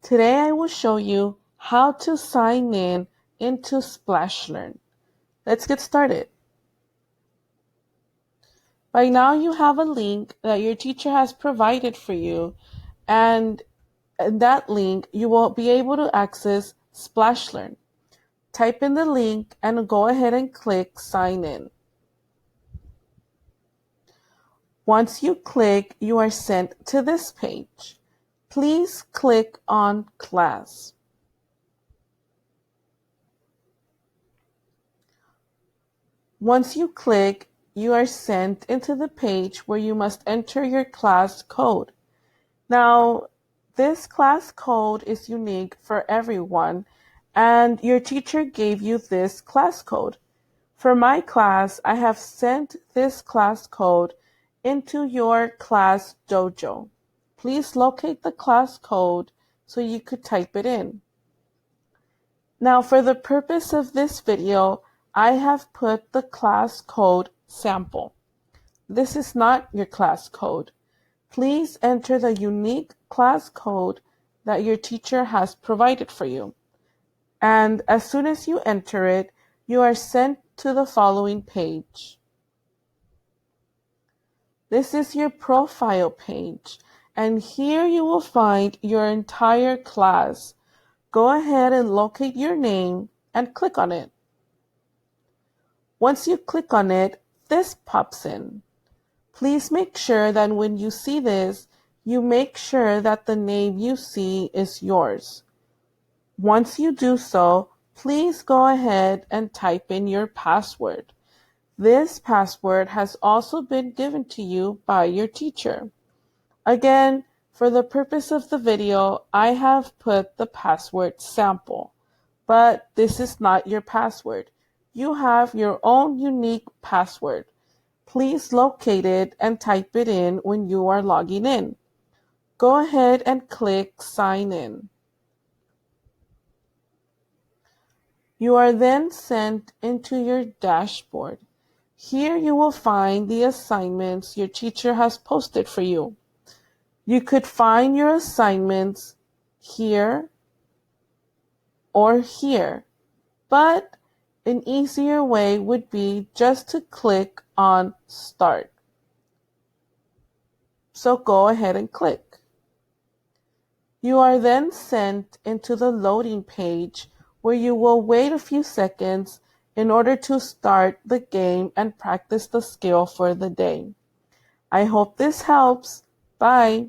Today I will show you how to sign in into SplashLearn. Let's get started. By now you have a link that your teacher has provided for you, and in that link you will be able to access SplashLearn. Type in the link and go ahead and click sign in. Once you click, you are sent to this page. Please click on class. Once you click, you are sent into the page where you must enter your class code. Now, this class code is unique for everyone, and your teacher gave you this class code. For my class, I have sent this class code into your class dojo. Please locate the class code so you could type it in. Now, for the purpose of this video, I have put the class code sample. This is not your class code. Please enter the unique class code that your teacher has provided for you. And as soon as you enter it, you are sent to the following page. This is your profile page, and here you will find your entire class. Go ahead and locate your name and click on it. Once you click on it, this pops in. Please make sure that when you see this, you make sure that the name you see is yours. Once you do so, please go ahead and type in your password. This password has also been given to you by your teacher. Again, for the purpose of the video, I have put the password sample, but this is not your password. You have your own unique password. Please locate it and type it in when you are logging in. Go ahead and click sign in. You are then sent into your dashboard. Here you will find the assignments your teacher has posted for you. You could find your assignments here or here, but an easier way would be just to click on Start. So go ahead and click. You are then sent into the loading page where you will wait a few seconds in order to start the game and practice the skill for the day. I hope this helps. Bye.